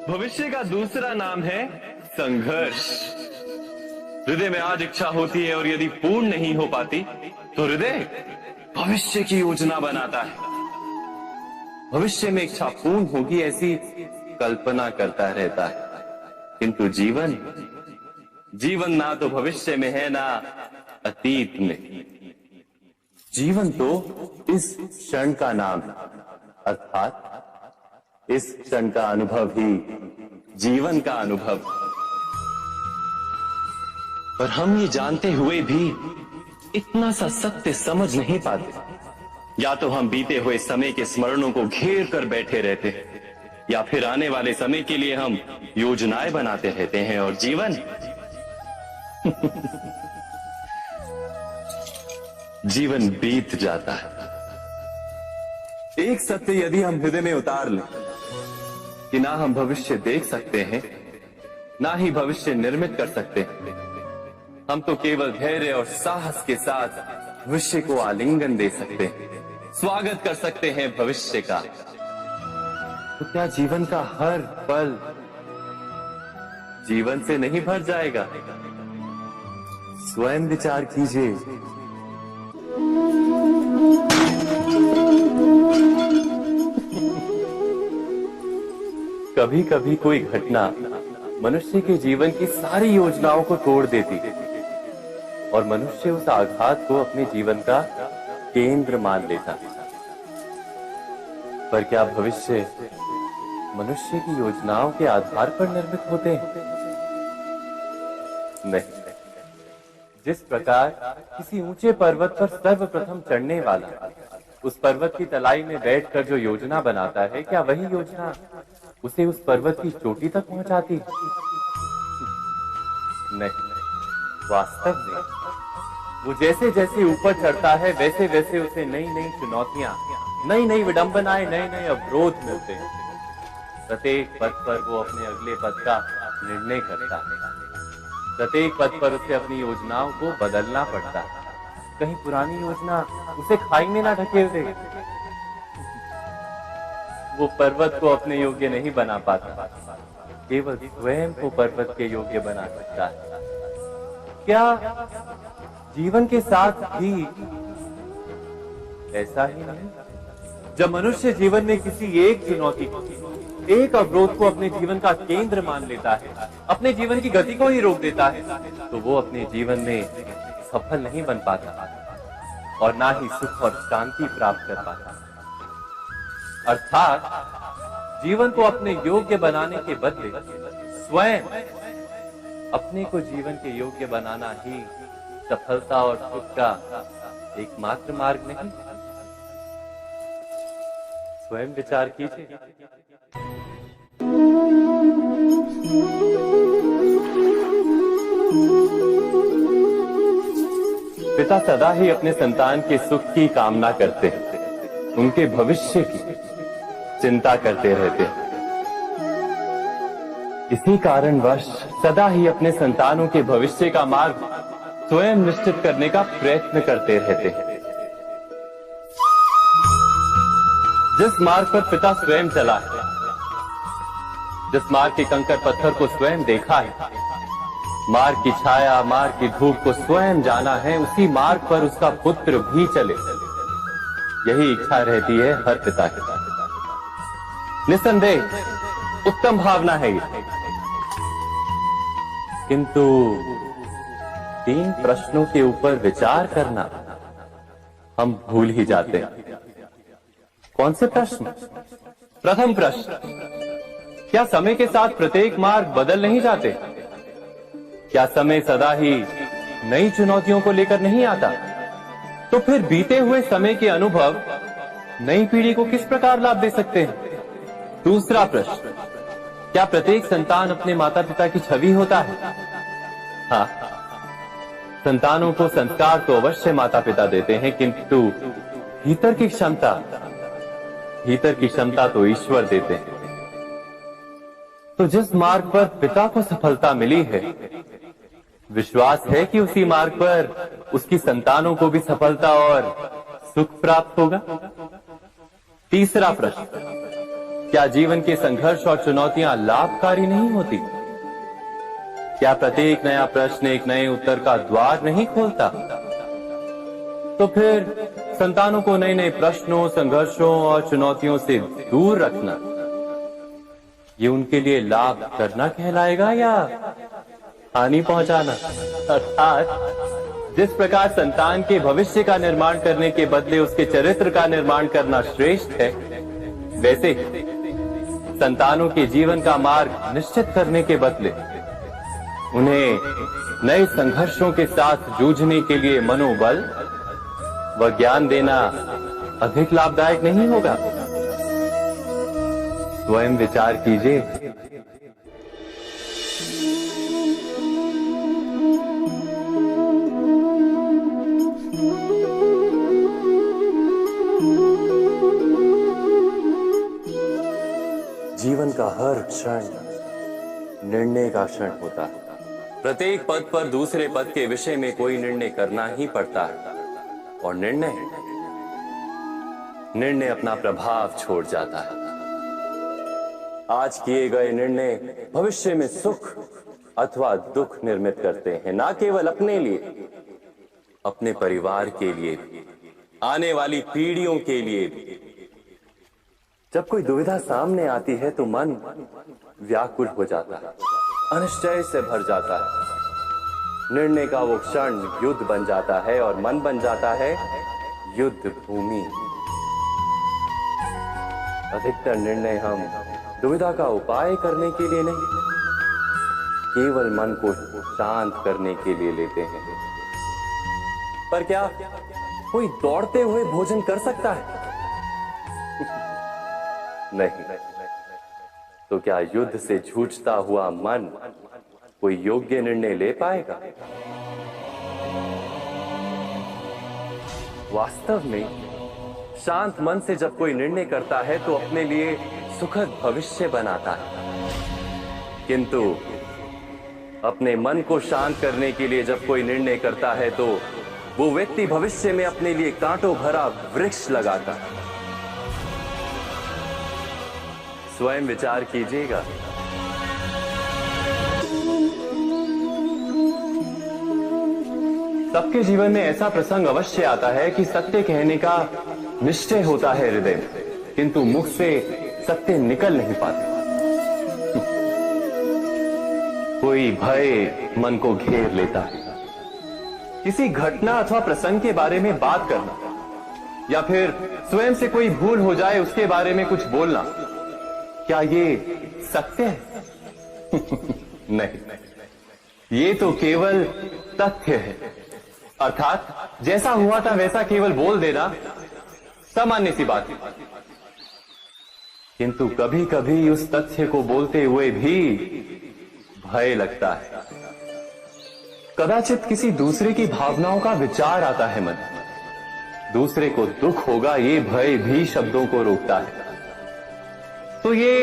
भविष्य का दूसरा नाम है संघर्ष। हृदय में आज इच्छा होती है और यदि पूर्ण नहीं हो पाती तो हृदय भविष्य की योजना बनाता है। भविष्य में इच्छा पूर्ण होगी ऐसी कल्पना करता रहता है, किंतु जीवन ना तो भविष्य में है ना अतीत में। जीवन तो इस क्षण का नाम है, अर्थात इस क्षण का अनुभव ही जीवन का अनुभव। पर हम ये जानते हुए भी इतना सा सत्य समझ नहीं पाते। या तो हम बीते हुए समय के स्मरणों को घेर कर बैठे रहते हैं, या फिर आने वाले समय के लिए हम योजनाएं बनाते रहते हैं और जीवन जीवन बीत जाता है। एक सत्य यदि हम हृदय में उतार लें कि ना हम भविष्य देख सकते हैं, ना ही भविष्य निर्मित कर सकते हैं, हम तो केवल धैर्य और साहस के साथ भविष्य को आलिंगन दे सकते हैं, स्वागत कर सकते हैं भविष्य का। तो क्या जीवन का हर पल जीवन से नहीं भर जाएगा? स्वयं विचार कीजिए। कभी कभी कोई घटना मनुष्य के जीवन की सारी योजनाओं को तोड़ देती है और मनुष्य उस आघात को अपने जीवन का केंद्र मान लेता है। पर क्या भविष्य मनुष्य की योजनाओं के आधार पर निर्मित होते हैं? नहीं। जिस प्रकार किसी ऊंचे पर्वत पर सर्वप्रथम चढ़ने वाला उस पर्वत की तलाई में बैठकर जो योजना बनाता है, क्या वही योजना उसे उस पर्वत की चोटी तक पहुंचाती है? नहीं। वास्तव में वो जैसे जैसे ऊपर चढ़ता है वैसे वैसे उसे नई नई चुनौतियां, नई नई विडंबनाएं, नए नए अवरोध मिलते हैं। प्रत्येक पद पर वो अपने अगले पद का निर्णय करता है। प्रत्येक पद पर उसे अपनी योजनाओं को बदलना पड़ता है। कहीं पुरानी योजना उसे खाई में ना ढकेल दे। वो पर्वत को अपने योग्य नहीं बना पाता, केवल स्वयं को पर्वत के योग्य बना सकता है। क्या जीवन के साथ भी ऐसा ही नहीं? जब मनुष्य जीवन में किसी एक चुनौती, एक अवरोध को अपने जीवन का केंद्र मान लेता है, अपने जीवन की गति को ही रोक देता है, तो वो अपने जीवन में सफल नहीं बन पाता और ना ही सुख और शांति प्राप्त कर पाता। अर्थात जीवन को अपने योग्य बनाने के बदले स्वयं अपने को जीवन के योग्य बनाना ही सफलता और सुख का एकमात्र मार्ग नहीं। स्वयं विचार कीजिए। पिता सदा ही अपने संतान के सुख की कामना करते हैं, उनके भविष्य की चिंता करते रहते हैं। इसी कारणवश सदा ही अपने संतानों के भविष्य का मार्ग स्वयं निश्चित करने का प्रयत्न करते रहते हैं। जिस मार्ग पर पिता स्वयं चला है, जिस मार्ग के कंकर पत्थर को स्वयं देखा है, मार्ग की छाया, मार्ग की धूप को स्वयं जाना है, उसी मार्ग पर उसका पुत्र भी चले, यही इच्छा रहती है हर पिता की। निस्संदेह उत्तम भावना है ये, किंतु 3 प्रश्नों के ऊपर विचार करना हम भूल ही जाते हैं। कौन से प्रश्न? प्रथम प्रश्न, क्या समय के साथ प्रत्येक मार्ग बदल नहीं जाते? क्या समय सदा ही नई चुनौतियों को लेकर नहीं आता? तो फिर बीते हुए समय के अनुभव नई पीढ़ी को किस प्रकार लाभ दे सकते हैं? दूसरा प्रश्न, क्या प्रत्येक संतान अपने माता पिता की छवि होता है? हाँ, संतानों को संस्कार तो अवश्य माता पिता देते हैं, किंतु भीतर की क्षमता तो ईश्वर देते हैं। तो जिस मार्ग पर पिता को सफलता मिली है, विश्वास है कि उसी मार्ग पर उसकी संतानों को भी सफलता और सुख प्राप्त होगा। तीसरा प्रश्न, क्या जीवन के संघर्ष और चुनौतियां लाभकारी नहीं होती? क्या प्रत्येक नया प्रश्न एक नए उत्तर का द्वार नहीं खोलता? तो फिर संतानों को नए नए प्रश्नों, संघर्षों और चुनौतियों से दूर रखना, ये उनके लिए लाभ करना कहलाएगा या हानि पहुंचाना? अर्थात जिस प्रकार संतान के भविष्य का निर्माण करने के बदले उसके चरित्र का निर्माण करना श्रेष्ठ है, वैसे संतानों के जीवन का मार्ग निश्चित करने के बदले उन्हें नए संघर्षों के साथ जूझने के लिए मनोबल व ज्ञान देना अधिक लाभदायक नहीं होगा? स्वयं विचार कीजिए। जीवन का हर क्षण निर्णय का क्षण होता है। प्रत्येक पद पर दूसरे पद के विषय में कोई निर्णय करना ही पड़ता है, और निर्णय अपना प्रभाव छोड़ जाता है। आज किए गए निर्णय भविष्य में सुख अथवा दुख निर्मित करते हैं, ना केवल अपने लिए, अपने परिवार के लिए, आने वाली पीढ़ियों के लिए भी। जब कोई दुविधा सामने आती है तो मन व्याकुल हो जाता है, अनिश्चय से भर जाता है। निर्णय का वो क्षण युद्ध बन जाता है और मन बन जाता है युद्ध भूमि। अधिकतर निर्णय हम दुविधा का उपाय करने के लिए नहीं, केवल मन को शांत करने के लिए लेते हैं। पर क्या कोई दौड़ते हुए भोजन कर सकता है? नहीं। तो क्या युद्ध से जूझता हुआ मन कोई योग्य निर्णय ले पाएगा? वास्तव में शांत मन से जब कोई निर्णय करता है तो अपने लिए सुखद भविष्य बनाता है, किंतु अपने मन को शांत करने के लिए जब कोई निर्णय करता है तो वो व्यक्ति भविष्य में अपने लिए कांटों भरा वृक्ष लगाता है। स्वयं विचार कीजिएगा। सबके जीवन में ऐसा प्रसंग अवश्य आता है कि सत्य कहने का निश्चय होता है हृदय में, किंतु मुख से सत्य निकल नहीं पाते। कोई भय मन को घेर लेता है। किसी घटना अथवा प्रसंग के बारे में बात करना या फिर स्वयं से कोई भूल हो जाए उसके बारे में कुछ बोलना, क्या ये सत्य है? नहीं, ये तो केवल तथ्य है। अर्थात जैसा हुआ था वैसा केवल बोल देना सामान्य सी बात है। किंतु कभी कभी उस तथ्य को बोलते हुए भी भय लगता है। कदाचित किसी दूसरे की भावनाओं का विचार आता है मन, दूसरे को दुख होगा ये भय भी शब्दों को रोकता है। तो ये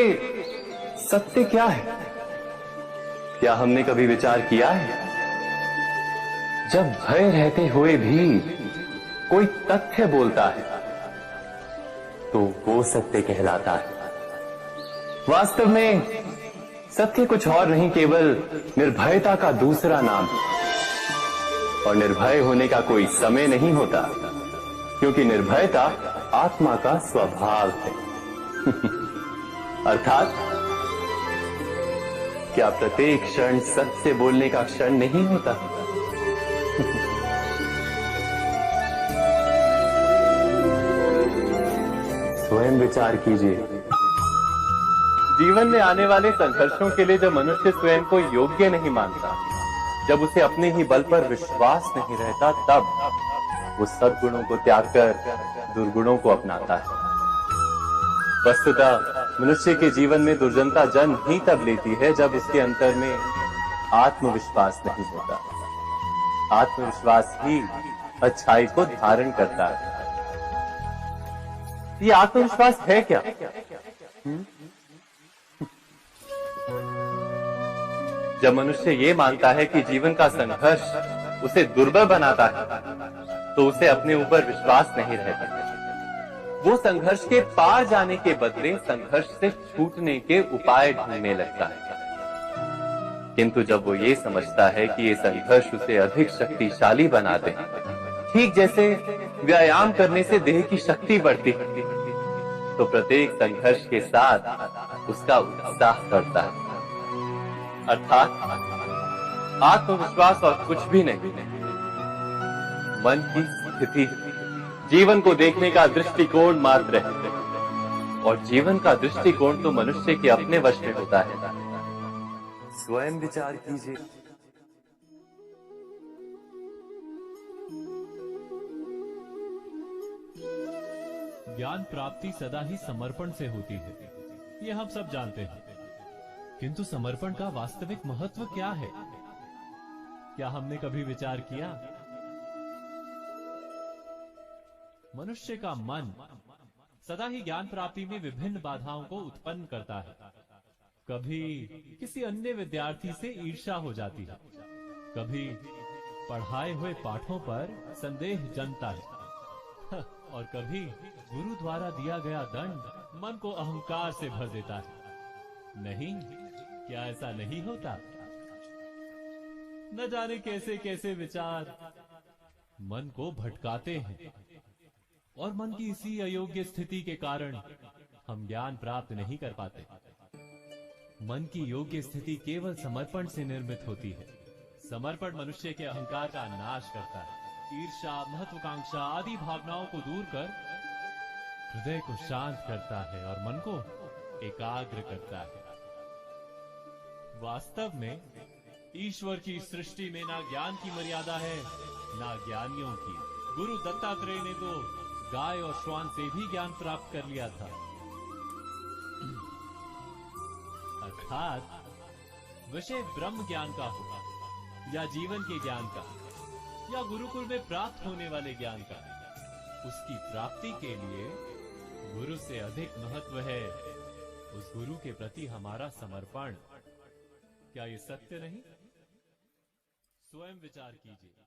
सत्य क्या है? क्या हमने कभी विचार किया है? जब भय रहते हुए भी कोई तथ्य बोलता है तो वो सत्य कहलाता है। वास्तव में सत्य कुछ और नहीं, केवल निर्भयता का दूसरा नाम है। और निर्भय होने का कोई समय नहीं होता, क्योंकि निर्भयता आत्मा का स्वभाव है। अर्थात क्या प्रत्येक क्षण सत्य बोलने का क्षण नहीं होता? स्वयं विचार कीजिए। जीवन में आने वाले संघर्षों के लिए जब मनुष्य स्वयं को योग्य नहीं मानता, जब उसे अपने ही बल पर विश्वास नहीं रहता, तब वो सद्गुणों को त्याग कर दुर्गुणों को अपनाता है। वस्तुतः मनुष्य के जीवन में दुर्जनता जन्म ही तब लेती है जब उसके अंतर में आत्मविश्वास नहीं होता। आत्मविश्वास ही अच्छाई को धारण करता है। ये आत्मविश्वास है क्या? जब मनुष्य ये मानता है कि जीवन का संघर्ष उसे दुर्बल बनाता है, तो उसे अपने ऊपर विश्वास नहीं रहता। वो संघर्ष के पार जाने के बदले संघर्ष से छूटने के उपाय ढूंढने लगता है। किंतु जब वो ये समझता है कि ये संघर्ष उसे अधिक शक्तिशाली बनाते हैं, ठीक जैसे व्यायाम करने से देह की शक्ति बढ़ती है, तो प्रत्येक संघर्ष के साथ उसका उत्साह बढ़ता है। अर्थात आत्मविश्वास और कुछ भी नहीं, मन की स्थिति जीवन को देखने का दृष्टिकोण मात्र है, और जीवन का दृष्टिकोण तो मनुष्य के अपने वश में होता है। स्वयं विचार कीजिए। ज्ञान प्राप्ति सदा ही समर्पण से होती है, ये हम सब जानते हैं। किंतु समर्पण का वास्तविक महत्व क्या है? क्या हमने कभी विचार किया? मनुष्य का मन सदा ही ज्ञान प्राप्ति में विभिन्न बाधाओं को उत्पन्न करता है। कभी किसी अन्य विद्यार्थी से ईर्ष्या हो जाती है, कभी पढ़ाए हुए पाठों पर संदेह जमता है, और कभी गुरु द्वारा दिया गया दंड मन को अहंकार से भर देता है। नहीं, क्या ऐसा नहीं होता? न जाने कैसे कैसे विचार मन को भटकाते हैं, और मन की इसी अयोग्य स्थिति के कारण हम ज्ञान प्राप्त नहीं कर पाते। मन की योग्य स्थिति केवल समर्पण से निर्मित होती है। समर्पण मनुष्य के अहंकार का नाश करता है, ईर्ष्या, महत्वाकांक्षा आदि भावनाओं को दूर कर हृदय को शांत करता है और मन को एकाग्र करता है। वास्तव में ईश्वर की सृष्टि में ना ज्ञान की मर्यादा है, ना ज्ञानियों की। गुरु दत्तात्रेय ने तो गाय और श्वान से भी ज्ञान प्राप्त कर लिया था। अर्थात विषय ब्रह्म ज्ञान का होगा, या जीवन के ज्ञान का, या गुरुकुल में प्राप्त होने वाले ज्ञान का, उसकी प्राप्ति के लिए गुरु से अधिक महत्व है उस गुरु के प्रति हमारा समर्पण। क्या ये सत्य नहीं? स्वयं विचार कीजिए।